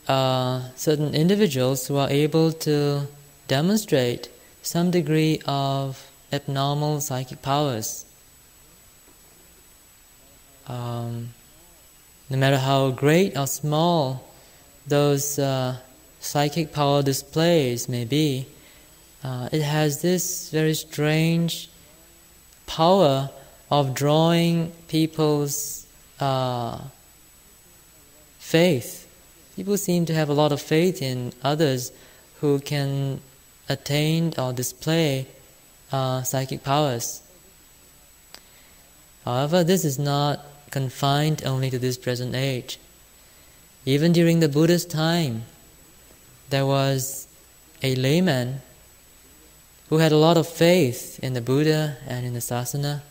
certain individuals who are able to demonstrate some degree of abnormal psychic powers. No matter how great or small those psychic power displays may be, it has this very strange power of drawing people's faith. People seem to have a lot of faith in others who can attain or display psychic powers. However, this is not confined only to this present age. Even during the Buddha's time, there was a layman who had a lot of faith in the Buddha and in the Sasana,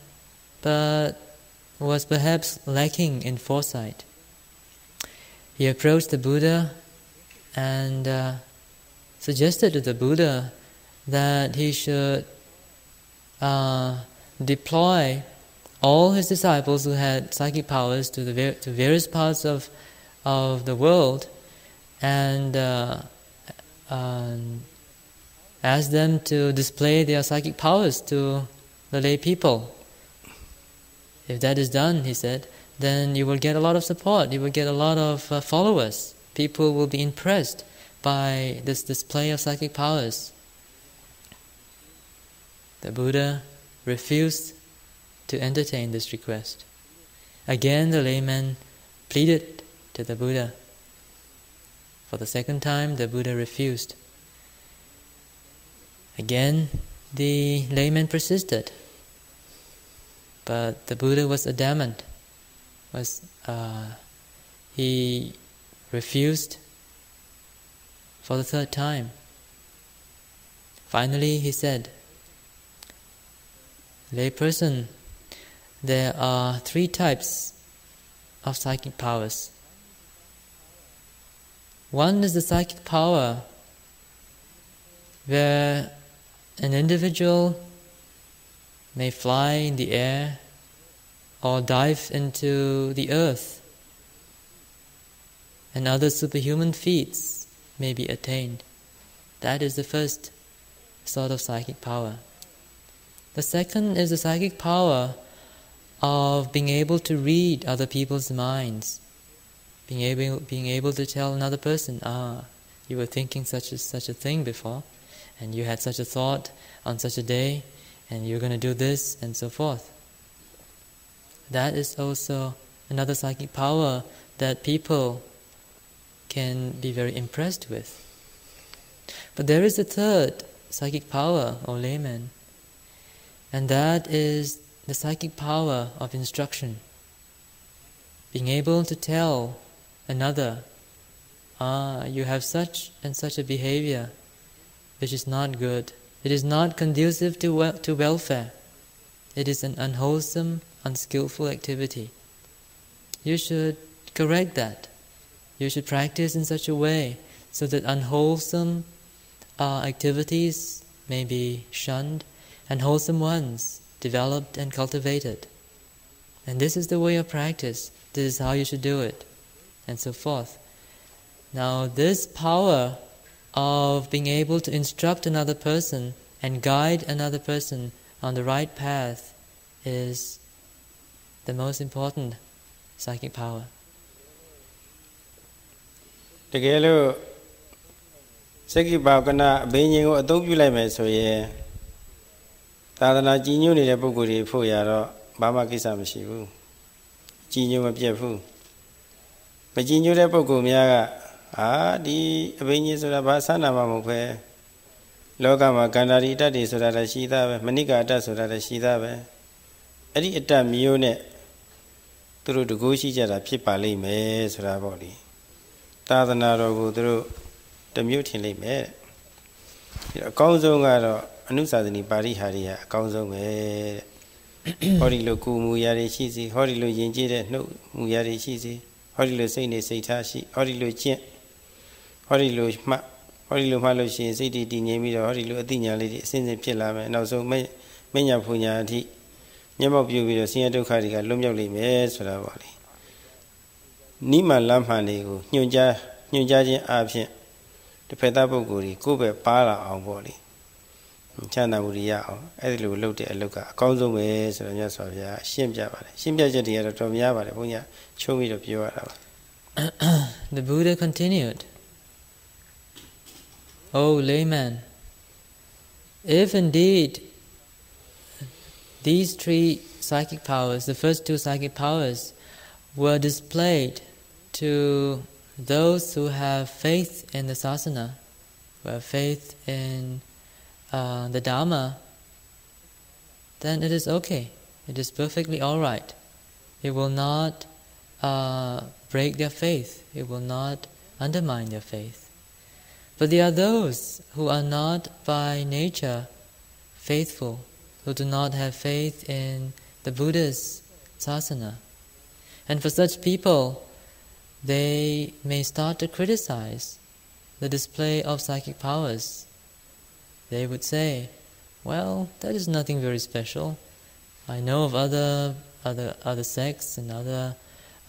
but was perhaps lacking in foresight. He approached the Buddha and suggested to the Buddha that he should deploy all his disciples who had psychic powers to various parts of the world and ask them to display their psychic powers to the lay people. If that is done, he said, then you will get a lot of support, you will get a lot of followers. People will be impressed by this display of psychic powers. The Buddha refused to entertain this request. Again, the layman pleaded to the Buddha. For the second time, the Buddha refused. Again, the layman persisted. But the Buddha was adamant. He refused for the third time. Finally, he said, "Layperson, there are 3 types of psychic powers. One is the psychic power where an individual may fly in the air or dive into the earth, and other superhuman feats may be attained. That is the first sort of psychic power. The second is the psychic power of being able to read other people's minds, being able to tell another person, you were thinking such a thing before, and you had such a thought on such a day, and you're going to do this, and so forth. That is also another psychic power that people can be very impressed with. But there is a third psychic power, O layman, and that is the psychic power of instruction. Being able to tell another, you have such and such a behavior which is not good. It is not conducive to welfare. It is an unwholesome, unskillful activity. You should correct that. You should practice in such a way so that unwholesome activities may be shunned and wholesome ones developed and cultivated. And this is the way of practice. This is how you should do it, and so forth. Now, this power of being able to instruct another person and guide another person on the right path is the most important psychic power. တကယ်လို့စက္ကိပါကနာအဘိညာဉ်ကိုအသုံးပြုလိုက်မယ်ဆိုရင်သာသနာကြီးညွတ်နေတဲ့ပုဂ္ဂိုလ်တွေဖို့ရတော့ဘာမှကိစ္စမရှိဘူးကြီးညွတ်မပြတ်ဘူးမကြီးညွတ်တဲ့ပုဂ္ဂိုလ်များကဒီအဘိညာဉ်ဆိုတာဘာဆန္ဒမှမဟုတ်ပဲလောကမှာကန္တာရီအတ္တတွေဆိုတာလည်းရှိသားပဲမနိကအတ္တဆိုတာလည်းရှိသားပဲအဲ့ဒီအတ္တမျိုးနဲ့သူတို့တကူရှိကြတာဖြစ်ပါလိမ့်မယ်ဆိုတာပေါ့လေသာသနာတော်ကိုသူတို့တမျိုးထင်လိမ့်မယ်အကောင်းဆုံးကတော့အနုစာသနီပါဠိဟာတွေကအကောင်းဆုံးပဲဟောဒီလိုကုမှုရာတွေရှိစီဟောဒီလိုယဉ်ကျေးတဲ့နှုတ်မှုရာတွေရှိစီဟောဒီလိုစိတ်နေစိတ်ထားရှိဟောဒီလိုကျင့်ဟောဒီလိုမှဟောဒီလိုမှလို့ရှိရင်စိတ်တည်တည်ငြိမ်ပြီးတော့ဟောဒီလိုအသိဉာဏ်လေးတွေအစဉ်စဉ်ဖြစ်လာမယ်နောက်ဆုံးမညာဖူညာအထိမျက်မှောက်ပြုပြီးတော့ဆင်းရဲဒုက္ခတွေကလွတ်မြောက်လိမ့်မယ်ဆိုတာပေါ့လေနိမလမ်းမှန်တွေကိုညွှန် ညွှန်ကြားခြင်းအပြင်တစ်ဖက်သားပုဂ္ဂိုလ်တွေကိုယ့်ပဲပါလာအောင်ပေါ့လေချမ်းသာမှုရအောင်အဲ့ဒီလိုလုပ်တဲ့အလုပ်ကအကောင်းဆုံးပဲဆိုတော့မြတ်စွာဘုရားရှင်းပြပါတယ်ရှင်းပြချက်တွေကတော့တော်များပါတယ်ဘုန်းကြီးချုံးပြီးတော့ပြောရတာပါ The Buddha continued, "O layman, if indeed these three psychic powers, the first two psychic powers, were displayed to those who have faith in the sasana, who have faith in the Dhamma, then it is okay. It is perfectly all right. It will not break their faith. It will not undermine their faith. But there are those who are not by nature faithful, who do not have faith in the Buddha's sasana. And for such people, they may start to criticize the display of psychic powers. They would say, well, that is nothing very special. I know of other sects and other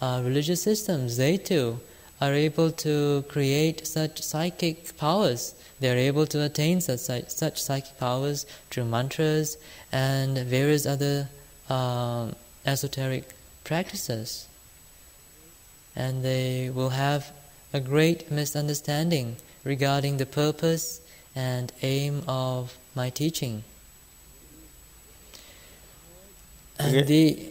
religious systems. They too are able to create such psychic powers. They are able to attain such psychic powers through mantras and various other esoteric practices. And they will have a great misunderstanding regarding the purpose and aim of my teaching. And the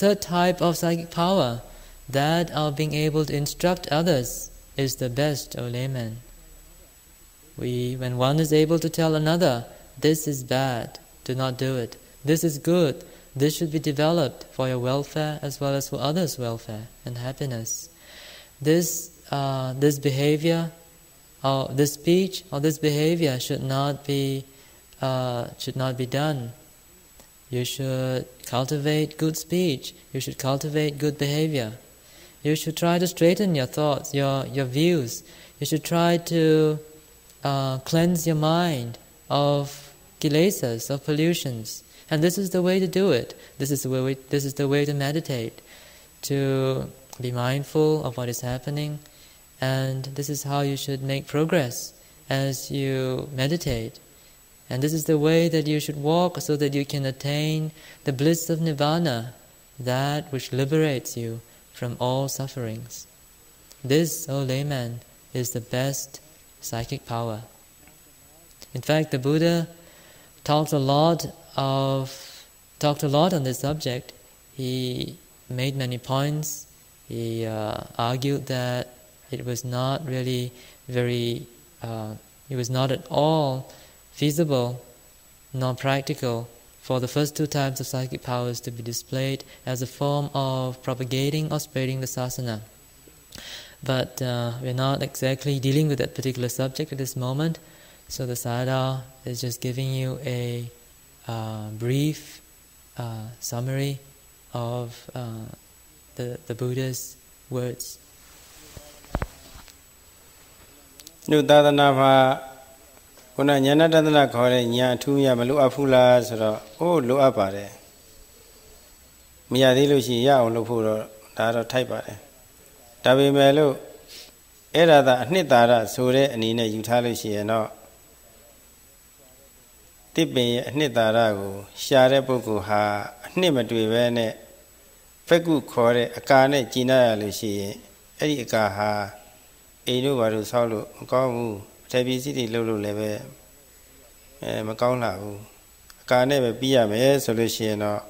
third type of psychic power, that of being able to instruct others, is the best, O layman. When one is able to tell another, this is bad, do not do it. This is good, this should be developed for your welfare as well as for others' welfare and happiness. This behavior, or this speech, or this behavior should not be done. You should cultivate good speech. You should cultivate good behavior. You should try to straighten your thoughts, your views. You should try to cleanse your mind of kilesas, of pollutions. And this is the way to do it. This is the way to meditate, to be mindful of what is happening. And this is how you should make progress as you meditate. And this is the way that you should walk so that you can attain the bliss of Nirvana, that which liberates you from all sufferings. This, O layman, is the best psychic power. In fact, the Buddha talked a lot on this subject. He made many points. He argued that it was not really it was not at all feasible nor practical for the first two types of psychic powers to be displayed as a form of propagating or spreading the sasana. But we're not exactly dealing with that particular subject at this moment, so the Sayadaw is just giving you a brief summary of the Buddha's words. When I Yana Dana Kore, Nya, Tumia, Malua Fula, oh, Lua Pare. Mia Dilushi, Ya, Lupuro, Dado Taipa. Tabi Melo, Era da Nitara, Sure, and Ina Utalishi, and all. Tipping Nitarago, Share Boku Ha, Nimatu Vene, Feku Kore, Akane, Gina Lushi, Erika Ha, Elu Varu Solo, Gomu. Tabi City Lulu Leve Macaula, Carne Bia Me Solution or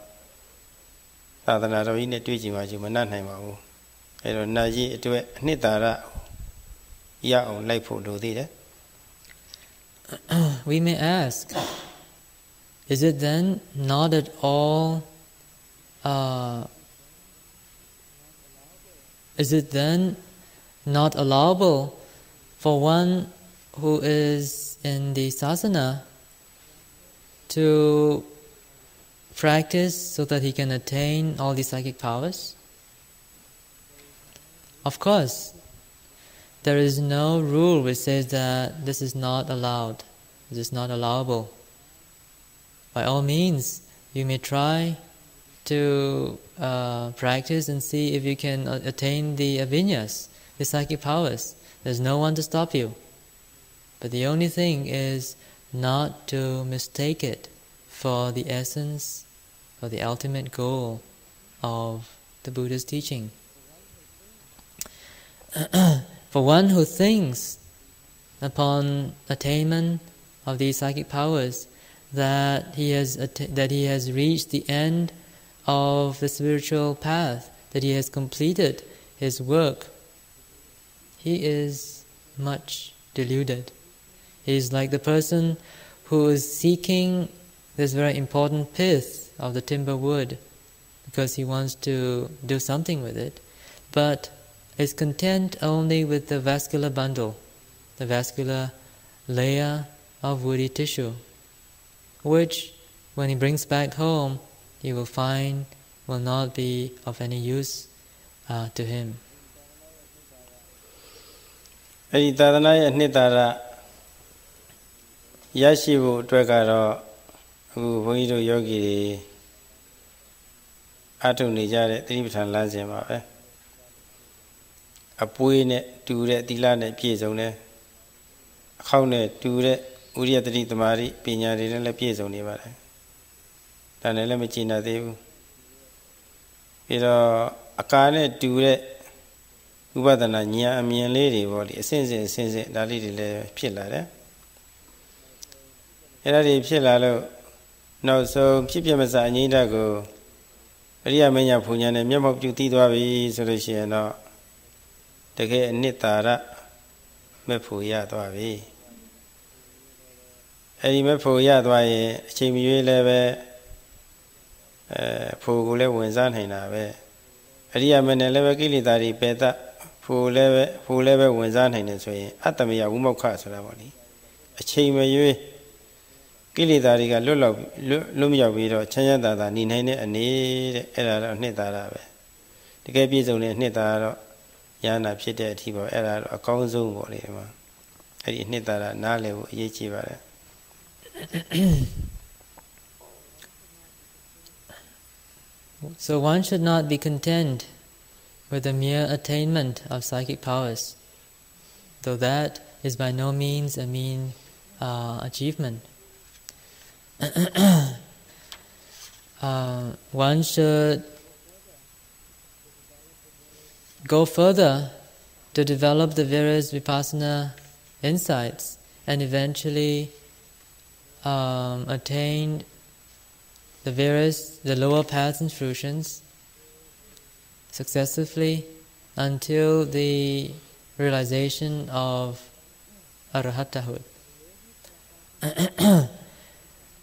Sadana in a twitching was you Mananham. I don't know to it, Nitara Ya on Lake for do it. We may ask, is it then not at all is it then not allowable for one who is in the sasana to practice so that he can attain all these psychic powers? Of course, there is no rule which says that this is not allowed, this is not allowable. By all means, you may try to practice and see if you can attain the avinyas, the psychic powers. There's no one to stop you. But the only thing is not to mistake it for the essence, for the ultimate goal of the Buddha's teaching. For one who thinks upon attainment of these psychic powers that he has reached the end of the spiritual path, that he has completed his work, he is much deluded. He is like the person who is seeking this very important pith of the timber wood because he wants to do something with it, but is content only with the vascular bundle, the vascular layer of woody tissue, which when he brings back home, he will find will not be of any use to him. အဲ့ဒီသာသနာရဲ့အနှစ်သာရရရှိဖို့အတွက်ကတော့အခုဘုန်းကြီးတို့ယောဂီတွေအထုံနေကြတဲ့သတိပဋ္ဌာန်လမ်းစဉ်ပါပဲအပွေးနဲ့တူတဲ့သီလနဲ့ပြည့်စုံတယ်အခေါက်နဲ့တူတဲ့ဥရိယတတိသမာဓိပညာတွေနဲ့လည်းပြည့်စုံနေပါတယ်ဒါနဲ့လည်းမကျင်နာသေးဘူးပြီးတော့အကာနဲ့တူတဲ့ဥပဒနာဉာဏ်အမြင်လေးတွေပေါ့လေအစဉ်စဉ်ဒါလေးတွေလည်းဖြစ်လာတယ်အဲ့ဒါတွေဖြစ်လာလို့နောက်ဆုံးဖြစ်ပြမစအငြိမ့်တတ်ကိုအရိယာမဉ္ဇဉ်ဘုံဉာဏ်နဲ့မျက်မှောက်ပြုသိသွားပြီဆိုလို့ရှိရင်တော့တကယ်အနှစ်သာရမဲ့ဖို့ရသွားပြီအဲ့ဒီမဲ့ဖို့ရသွားရင်အချိန်မရွေးလည်းပဲဖို့ကိုလည်းဝင်စားနိုင်တာပဲအရိယာမဉ္ဇဉ်လည်းပဲကိလေသာတွေပယ်တတ်ဖို့လည်းပဲဝင်စားနိုင်တယ်ဆိုရင်အတ္တမယဝိမုခဆိုတာပေါ့လေအချိန်မရွေးကိလေသာတွေကလွတ်မြောက်ပြီးတော့ချမ်းသာသာနေနိုင်တဲ့အနေတဲ့အဲ့ဒါတော့အနှစ်သာရပဲတကယ်ပြည့်စုံတဲ့အနှစ်သာရတော့ဉာဏ်နာဖြစ်တဲ့အထိပေါ့အဲ့ဒါတော့အကောင်းဆုံးပေါ့လေဒီမှာအဲ့ဒီအနှစ်သာရနားလည်ဖို့အရေးကြီးပါတယ် So one should not be content with the mere attainment of psychic powers, though that is by no means a mean achievement. One should go further to develop the various Vipassana insights and eventually attain the lower paths and fruitions successively until the realization of arahatahood.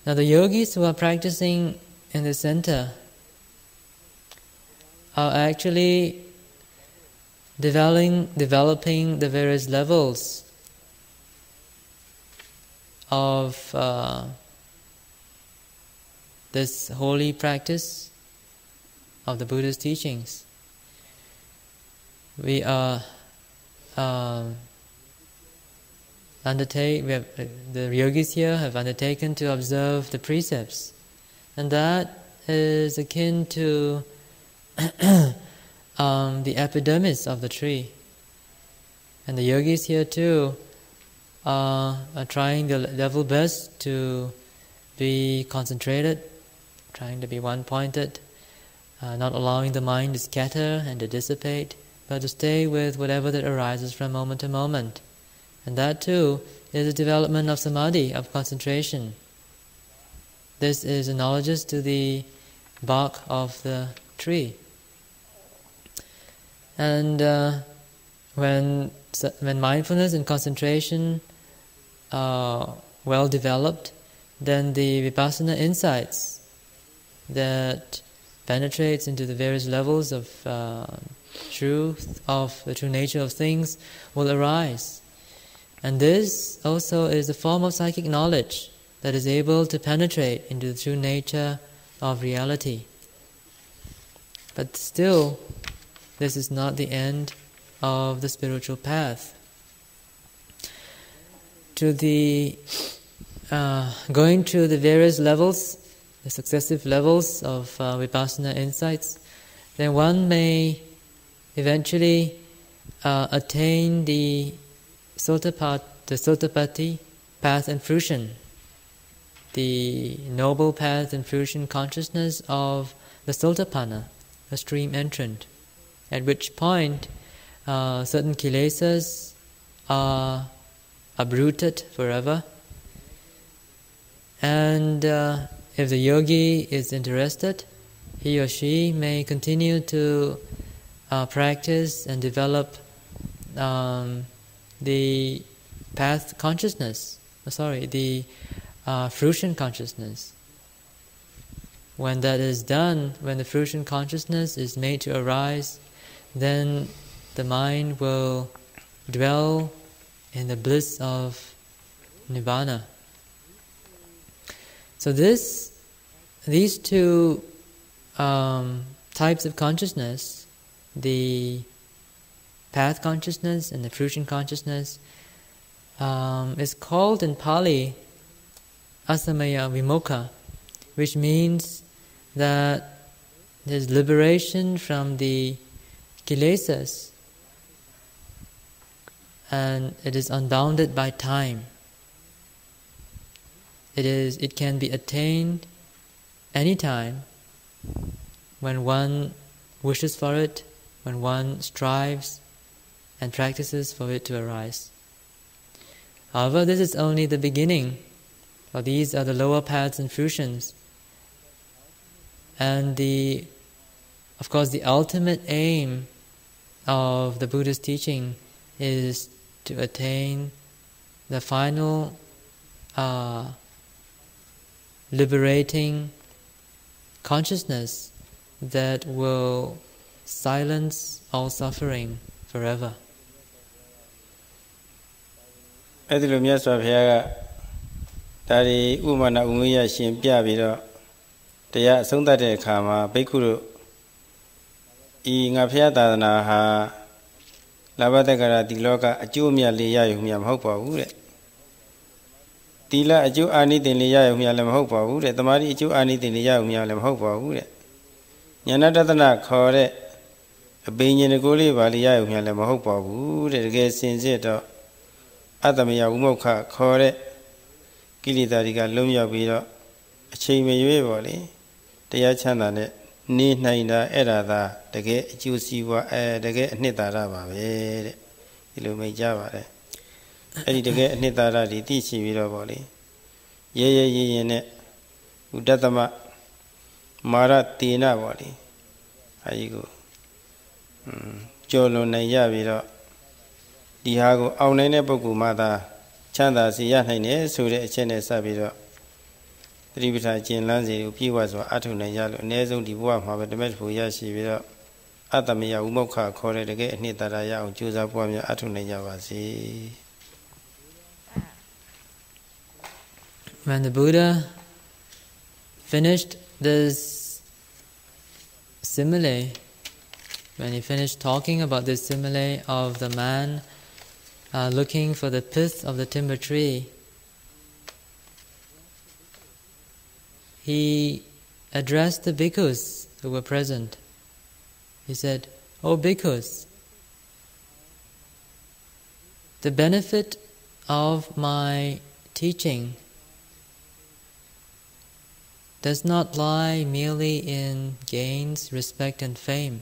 Now the yogis who are practicing in the center are actually developing the various levels of this holy practice of the Buddha's teachings. We are the yogis here have undertaken to observe the precepts, and that is akin to the epidermis of the tree. And the yogis here too are trying their level best to be concentrated, trying to be one-pointed, not allowing the mind to scatter and to dissipate, but to stay with whatever that arises from moment to moment. And that too is a development of samadhi, of concentration. This is analogous to the bark of the tree. And when mindfulness and concentration are well developed, then the Vipassana insights that penetrates into the various levels of truth, of the true nature of things, will arise. And this also is a form of psychic knowledge that is able to penetrate into the true nature of reality. But still, this is not the end of the spiritual path. Going through the various levels, the successive levels of Vipassana insights, then one may eventually attain the Sotapatti path and fruition, the noble path and fruition consciousness of the Sotapanna, the stream entrant, at which point certain kilesas are uprooted forever. And if the yogi is interested, he or she may continue to practice and develop the path consciousness, the fruition consciousness. When that is done, when the fruition consciousness is made to arise, then the mind will dwell in the bliss of Nibbana. So these two types of consciousness, the path consciousness and the fruition consciousness, is called in Pali asamaya vimokha, which means that there's liberation from the kilesas, and it is unbounded by time. It can be attained anytime when one wishes for it, when one strives and practices for it to arise. However, this is only the beginning, for these are the lower paths and fruitions. And of course, the ultimate aim of the Buddha's teaching is to attain the final liberating consciousness that will silence all suffering forever. အဲ့ဒီလိုမြတ်စွာဘုရားကဒါဒီဥပမာဏဥငွေရရှင်ပြပြီးတော့တရားအဆုံးသတ်တဲ့အခါမှာဘိက္ခုတို့ဤငါဘုရားသာသနာဟာလာဘတက္ကရာဒီလောကအကျိုးအမြတ်လေးရယူမြတ်မဟုတ်ပါဘူးတဲ့တိလအကျိုးအာနိသင်လေးရယူမြတ်လည်းမဟုတ်ပါဘူးတဲ့တမာတိအကျိုးအာနိသင်လေးရယူမြတ်လည်းမဟုတ်ပါဘူးတဲ့ဉာဏတတနာခေါ်တဲ့အပင်ဉာဏ်ကိုလေးပါလေးရယူမြတ်လည်းမဟုတ်ပါဘူးတဲ့တကယ်စင်စစ်တော့အတ္တမယဝိမုခခေါ်တဲ့ကိလေသာတွေကလုံးရောက်ပြီးတော့အချိန်မရွေးပေါ့လေတရားချမ်းသာနဲ့နေနိုင်တာအဲ့ဒါသာတကယ်အကျိုးစီးပွားတကယ်အနှစ်သာရပါပဲတဲ့ဒီလိုမိတ်ကြပါတယ်အဲ့ဒီတကယ်အနှစ်သာရတွေသိရှိပြီးတော့ပေါ့လေရဲရဲရရင်နဲ့ဥဒတ္တမမာရတေနပေါ့လေအဲဒီကိုကြော်လွန်နိုင်ရပြီးတော့ဒီဟာကိုအောင်နိုင်တဲ့ပုဂ္ဂိုလ်မှသာချမ်းသာစေရနိုင်တယ်ဆိုတဲ့အချက်နဲ့စပြီးတော့သတိပဋ္ဌာန်ကျင့်လန်းစီကိုပြည့်ဝစွာအထောက်နိုင်ရလို့အ ਨੇ ဆုံးဒီဘဝမှာပဲတမက်ဖို့ရရှိပြီးတော့အတ္တမယဝိမုခခေါ်တဲ့တကယ်အနှစ်သာရရအောင်ကြိုးစားပွားများအထောက်နိုင်ကြပါစေ When the Buddha finished this simile, when he finished talking about this simile of the man looking for the pith of the timber tree, he addressed the bhikkhus who were present. He said, "O bhikkhus, the benefit of my teaching does not lie merely in gains, respect and fame.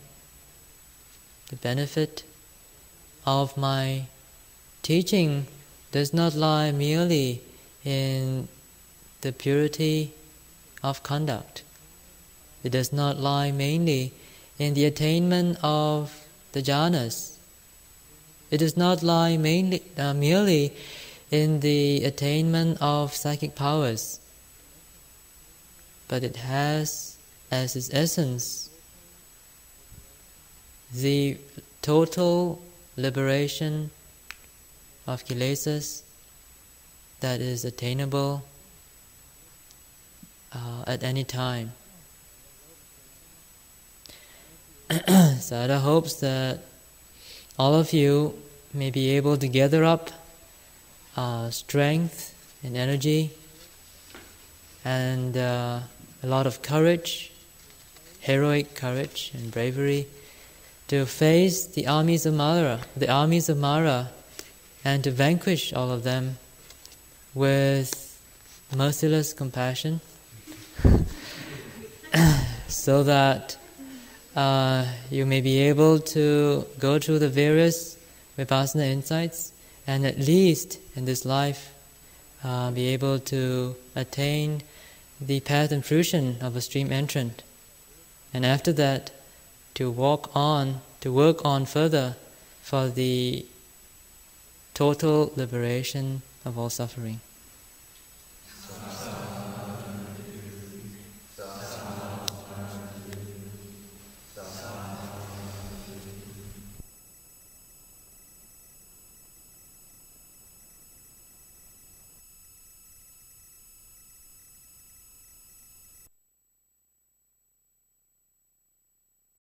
The benefit of my teaching does not lie merely in the purity of conduct. It does not lie mainly in the attainment of the jhanas. It does not lie merely in the attainment of psychic powers, but it has as its essence the total liberation of kilesas that is attainable at any time." Sayadaw hopes that all of you may be able to gather up strength and energy and a lot of courage heroic courage and bravery to face the armies of Mara, and to vanquish all of them with merciless compassion, so that you may be able to go through the various Vipassana insights, and at least in this life be able to attain the path and fruition of a stream entrant, and after that to work on further for the total liberation of all suffering.